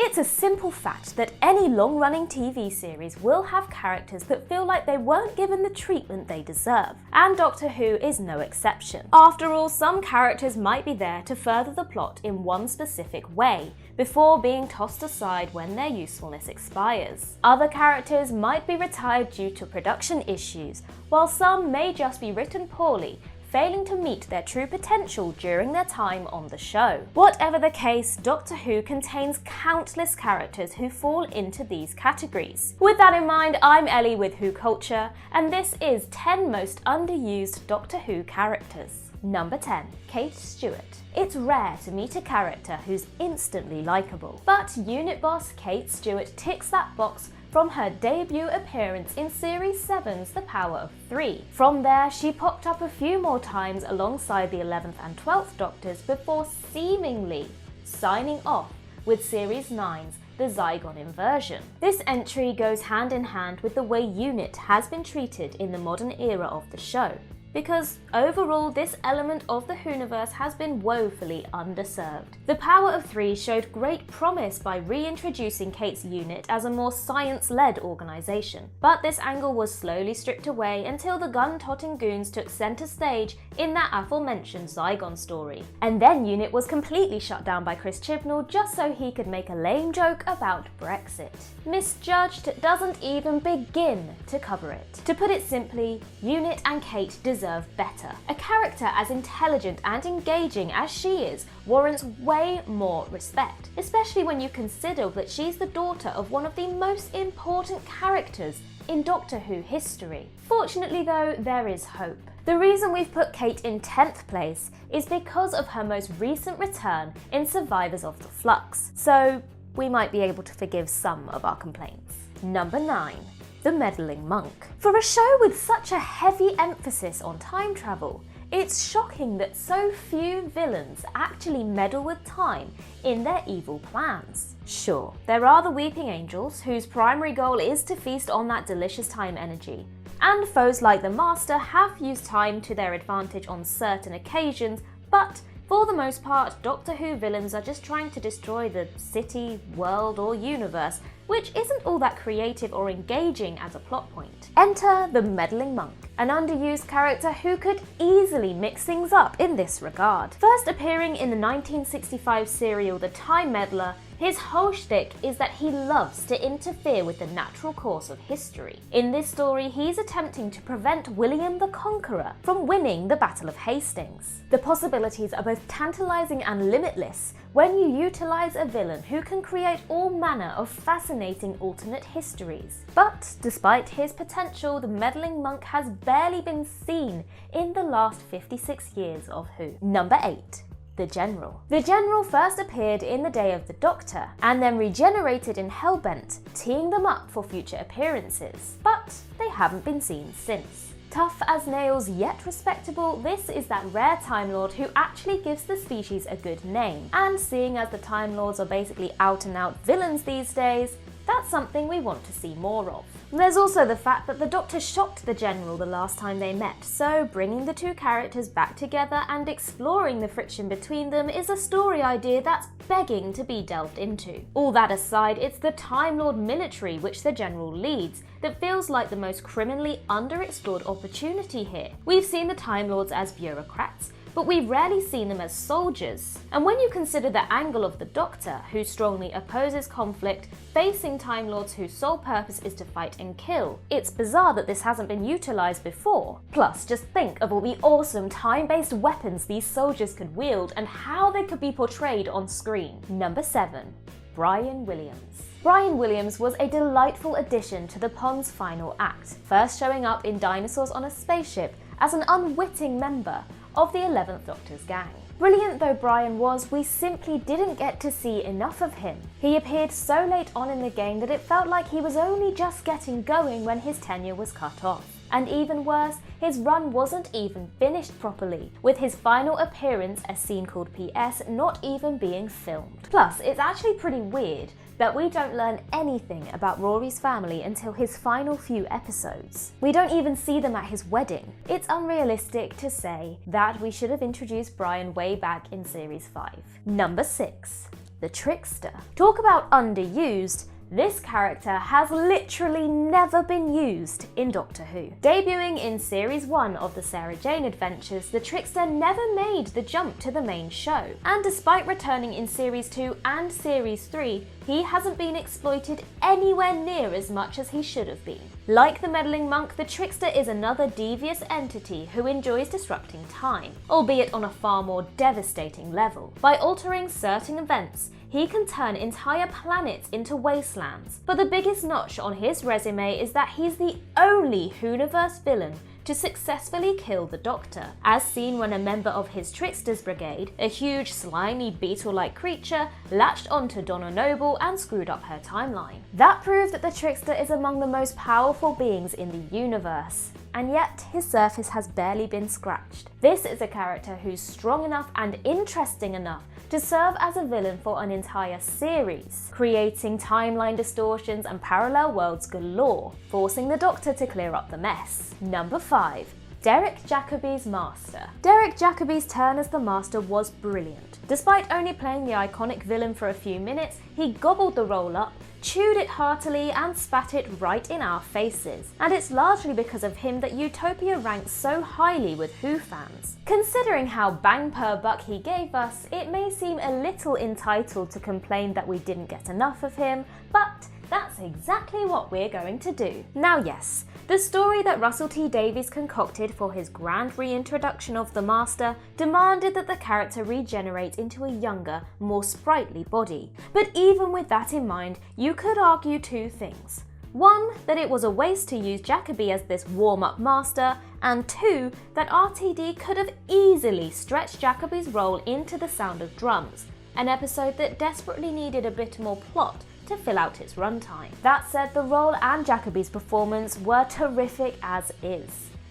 It's a simple fact that any long-running TV series will have characters that feel like they weren't given the treatment they deserve, and Doctor Who is no exception. After all, some characters might be there to further the plot in one specific way, before being tossed aside when their usefulness expires. Other characters might be retired due to production issues, while some may just be written poorly, failing to meet their true potential during their time on the show. Whatever the case, Doctor Who contains countless characters who fall into these categories. With that in mind, I'm Ellie with Who Culture, and this is 10 most underused Doctor Who characters. Number 10. Kate Stewart. It's rare to meet a character who's instantly likeable, but unit boss Kate Stewart ticks that box from her debut appearance in Series 7's The Power of Three. From there, she popped up a few more times alongside the 11th and 12th Doctors before seemingly signing off with Series 9's The Zygon Inversion. This entry goes hand in hand with the way UNIT has been treated in the modern era of the show, because overall this element of the Whoniverse has been woefully underserved. The Power of Three showed great promise by reintroducing Kate's unit as a more science-led organisation, but this angle was slowly stripped away until the gun-totting goons took centre stage in that aforementioned Zygon story. And then UNIT was completely shut down by Chris Chibnall just so he could make a lame joke about Brexit. Misjudged doesn't even begin to cover it. To put it simply, UNIT and Kate deserve better. A character as intelligent and engaging as she is warrants way more respect, especially when you consider that she's the daughter of one of the most important characters in Doctor Who history. Fortunately though, there is hope. The reason we've put Kate in 10th place is because of her most recent return in Survivors of the Flux, so we might be able to forgive some of our complaints. Number 9. The Meddling Monk. For a show with such a heavy emphasis on time travel, it's shocking that so few villains actually meddle with time in their evil plans. Sure, there are the Weeping Angels, whose primary goal is to feast on that delicious time energy, and foes like the Master have used time to their advantage on certain occasions, but for the most part, Doctor Who villains are just trying to destroy the city, world, or universe, which isn't all that creative or engaging as a plot point. Enter the Meddling Monk, an underused character who could easily mix things up in this regard. First appearing in the 1965 serial The Time Meddler, his whole shtick is that he loves to interfere with the natural course of history. In this story, he's attempting to prevent William the Conqueror from winning the Battle of Hastings. The possibilities are both tantalizing and limitless when you utilize a villain who can create all manner of fascinating alternate histories. But despite his potential, the Meddling Monk has barely been seen in the last 56 years of Who. Number 8. The General. The General first appeared in The Day of the Doctor, and then regenerated in Hellbent, teeing them up for future appearances, but they haven't been seen since. Tough as nails yet respectable, this is that rare Time Lord who actually gives the species a good name, and seeing as the Time Lords are basically out and out villains these days, that's something we want to see more of. There's also the fact that the Doctor shocked the General the last time they met, so bringing the two characters back together and exploring the friction between them is a story idea that's begging to be delved into. All that aside, it's the Time Lord military which the General leads that feels like the most criminally underexplored opportunity here. We've seen the Time Lords as bureaucrats, but we've rarely seen them as soldiers. And when you consider the angle of the Doctor, who strongly opposes conflict, facing Time Lords whose sole purpose is to fight and kill, it's bizarre that this hasn't been utilised before. Plus, just think of all the awesome time-based weapons these soldiers could wield and how they could be portrayed on screen. Number 7. Brian Williams. Brian Williams was a delightful addition to the Pond's final act, first showing up in Dinosaurs on a Spaceship as an unwitting member of the 11th Doctor's gang. Brilliant though Brian was, we simply didn't get to see enough of him. He appeared so late on in the game that it felt like he was only just getting going when his tenure was cut off. And even worse, his run wasn't even finished properly, with his final appearance, a scene called PS, not even being filmed. Plus, it's actually pretty weird that we don't learn anything about Rory's family until his final few episodes. We don't even see them at his wedding. It's unrealistic to say that we should have introduced Brian way back in Series 5. Number 6. the Trickster. Talk about underused. This character has literally never been used in Doctor Who. Debuting in Series 1 of the Sarah Jane Adventures, the Trickster never made the jump to the main show. And despite returning in Series 2 and Series 3, he hasn't been exploited anywhere near as much as he should have been. Like the meddling monk, the Trickster is another devious entity who enjoys disrupting time, albeit on a far more devastating level. By altering certain events, he can turn entire planets into wastelands. But the biggest notch on his resume is that he's the only Whoniverse villain to successfully kill the Doctor, as seen when a member of his Trickster's brigade, a huge slimy beetle-like creature, latched onto Donna Noble and screwed up her timeline. That proved that the Trickster is among the most powerful beings in the universe, and yet his surface has barely been scratched. This is a character who's strong enough and interesting enough to serve as a villain for an entire series, creating timeline distortions and parallel worlds galore, forcing the Doctor to clear up the mess. Number 5. Derek Jacobi's Master. Derek Jacobi's turn as the Master was brilliant. Despite only playing the iconic villain for a few minutes, he gobbled the role up, chewed it heartily and spat it right in our faces. And it's largely because of him that Utopia ranks so highly with Who fans. Considering how bang per buck he gave us, it may seem a little entitled to complain that we didn't get enough of him, but that's exactly what we're going to do. Now yes, the story that Russell T Davies concocted for his grand reintroduction of the Master demanded that the character regenerate into a younger, more sprightly body. But even with that in mind, you could argue two things. One, that it was a waste to use Jacobi as this warm-up Master, and two, that RTD could have easily stretched Jacobi's role into The Sound of Drums, an episode that desperately needed a bit more plot to fill out its runtime. That said, the role and Jacobi's performance were terrific as is.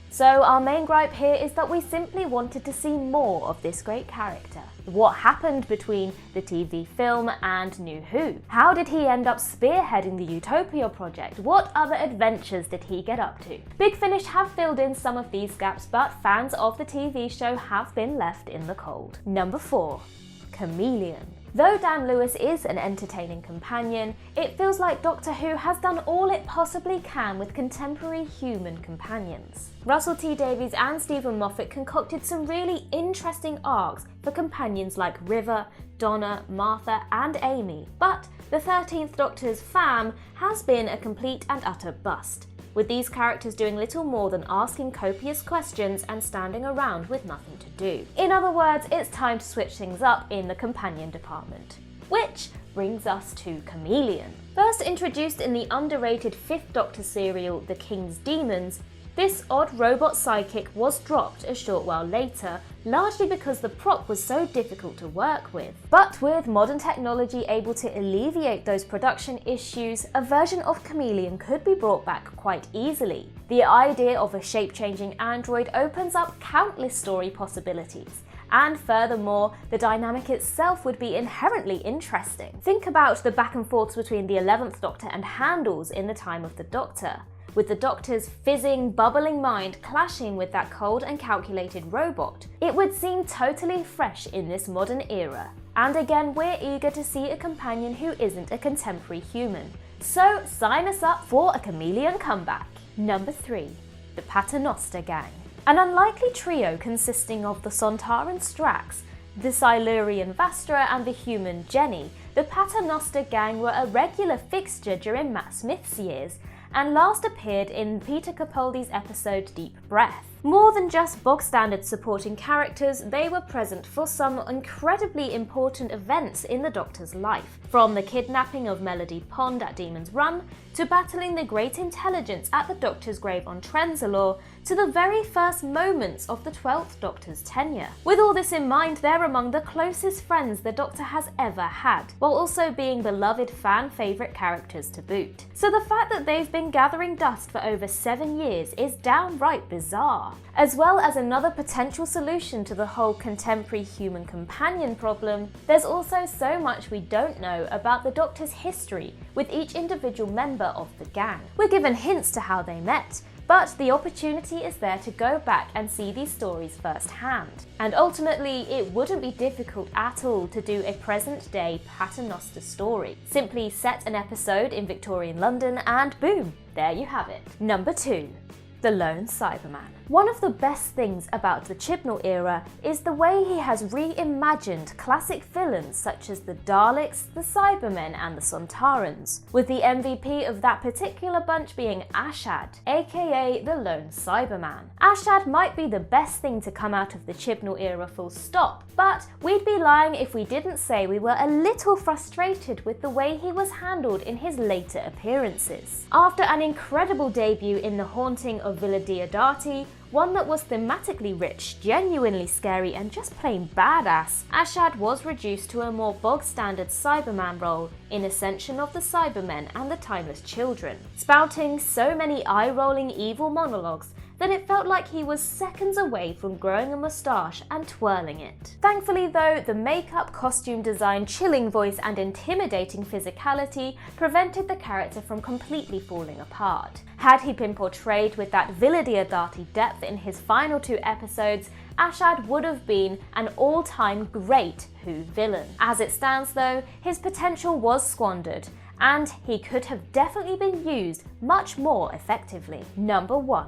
So our main gripe here is that we simply wanted to see more of this great character. What happened between the TV film and New Who? How did he end up spearheading the Utopia project? What other adventures did he get up to? Big Finish have filled in some of these gaps, but fans of the TV show have been left in the cold. Number 4. Kamelion. Though Dan Lewis is an entertaining companion, it feels like Doctor Who has done all it possibly can with contemporary human companions. Russell T Davies and Stephen Moffat concocted some really interesting arcs for companions like River, Donna, Martha and Amy, but the 13th Doctor's fam has been a complete and utter bust, with these characters doing little more than asking copious questions and standing around with nothing to do. In other words, it's time to switch things up in the companion department. Which brings us to Kamelion. First introduced in the underrated 5th Doctor serial The King's Demons, this odd robot sidekick was dropped a short while later, largely because the prop was so difficult to work with. But with modern technology able to alleviate those production issues, a version of Kamelion could be brought back quite easily. The idea of a shape-changing android opens up countless story possibilities. And furthermore, the dynamic itself would be inherently interesting. Think about the back and forths between the 11th Doctor and Handles in the time of the Doctor, with the Doctor's fizzing, bubbling mind clashing with that cold and calculated robot. It would seem totally fresh in this modern era. And again, we're eager to see a companion who isn't a contemporary human. So sign us up for a Kamelion comeback. Number 3. The Paternoster Gang. An unlikely trio consisting of the Sontaran Strax, the Silurian Vastra and the human Jenny, the Paternoster Gang were a regular fixture during Matt Smith's years, and last appeared in Peter Capaldi's episode Deep Breath. More than just bog-standard supporting characters, they were present for some incredibly important events in the Doctor's life, from the kidnapping of Melody Pond at Demon's Run, to battling the Great Intelligence at the Doctor's grave on Trenzalore, to the very first moments of the 12th Doctor's tenure. With all this in mind, they're among the closest friends the Doctor has ever had, while also being beloved fan favourite characters to boot. So the fact that they've been gathering dust for over 7 years is downright bizarre. As well as another potential solution to the whole contemporary human companion problem, there's also so much we don't know about the Doctor's history with each individual member of the gang. We're given hints to how they met, but the opportunity is there to go back and see these stories firsthand. And ultimately, it wouldn't be difficult at all to do a present-day Paternoster story. Simply set an episode in Victorian London and boom, there you have it. Number 2. The Lone Cyberman. One of the best things about the Chibnall era is the way he has reimagined classic villains such as the Daleks, the Cybermen and the Sontarans, with the MVP of that particular bunch being Ashad, aka the Lone Cyberman. Ashad might be the best thing to come out of the Chibnall era full stop, but we'd be lying if we didn't say we were a little frustrated with the way he was handled in his later appearances. After an incredible debut in The Haunting of Villa Diodati, one that was thematically rich, genuinely scary and just plain badass, Ashad was reduced to a more bog-standard Cyberman role in Ascension of the Cybermen and the Timeless Children, spouting so many eye-rolling evil monologues that it felt like he was seconds away from growing a moustache and twirling it. Thankfully though, the makeup, costume design, chilling voice and intimidating physicality prevented the character from completely falling apart. Had he been portrayed with that Villa Diodati depth in his final 2 episodes, Ashad would have been an all-time great Who villain. As it stands though, his potential was squandered, and he could have definitely been used much more effectively. Number 1.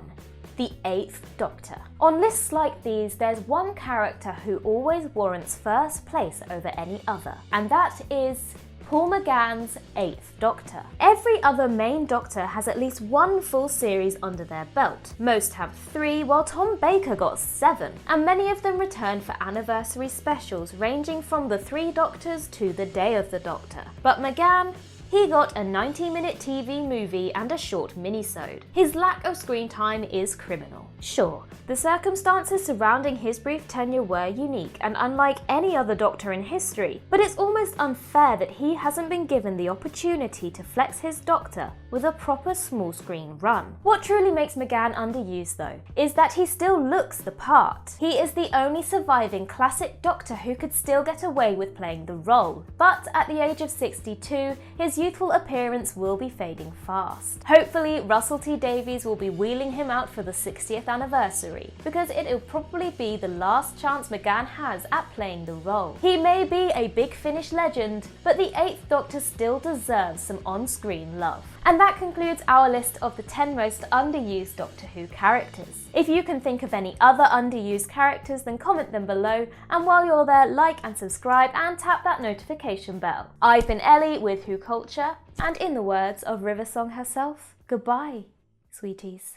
The 8th Doctor. On lists like these, there's one character who always warrants first place over any other, and that is Paul McGann's 8th Doctor. Every other main Doctor has at least 1 full series under their belt. Most have 3, while Tom Baker got 7, and many of them return for anniversary specials ranging from the 3 Doctors to the Day of the Doctor. But McGann, he got a 90-minute TV movie and a short minisode. His lack of screen time is criminal. Sure, the circumstances surrounding his brief tenure were unique and unlike any other Doctor in history, but it's almost unfair that he hasn't been given the opportunity to flex his Doctor with a proper small screen run. What truly makes McGann underused though, is that he still looks the part. He is the only surviving classic Doctor who could still get away with playing the role, but at the age of 62, his youthful appearance will be fading fast. Hopefully, Russell T Davies will be wheeling him out for the 60th anniversary, because it'll probably be the last chance McGann has at playing the role. He may be a Big Finish legend, but the 8th Doctor still deserves some on-screen love. And that concludes our list of the 10 most underused Doctor Who characters. If you can think of any other underused characters, then comment them below, and while you're there, like and subscribe and tap that notification bell. I've been Ellie with Who Culture, and in the words of River Song herself, goodbye, sweeties.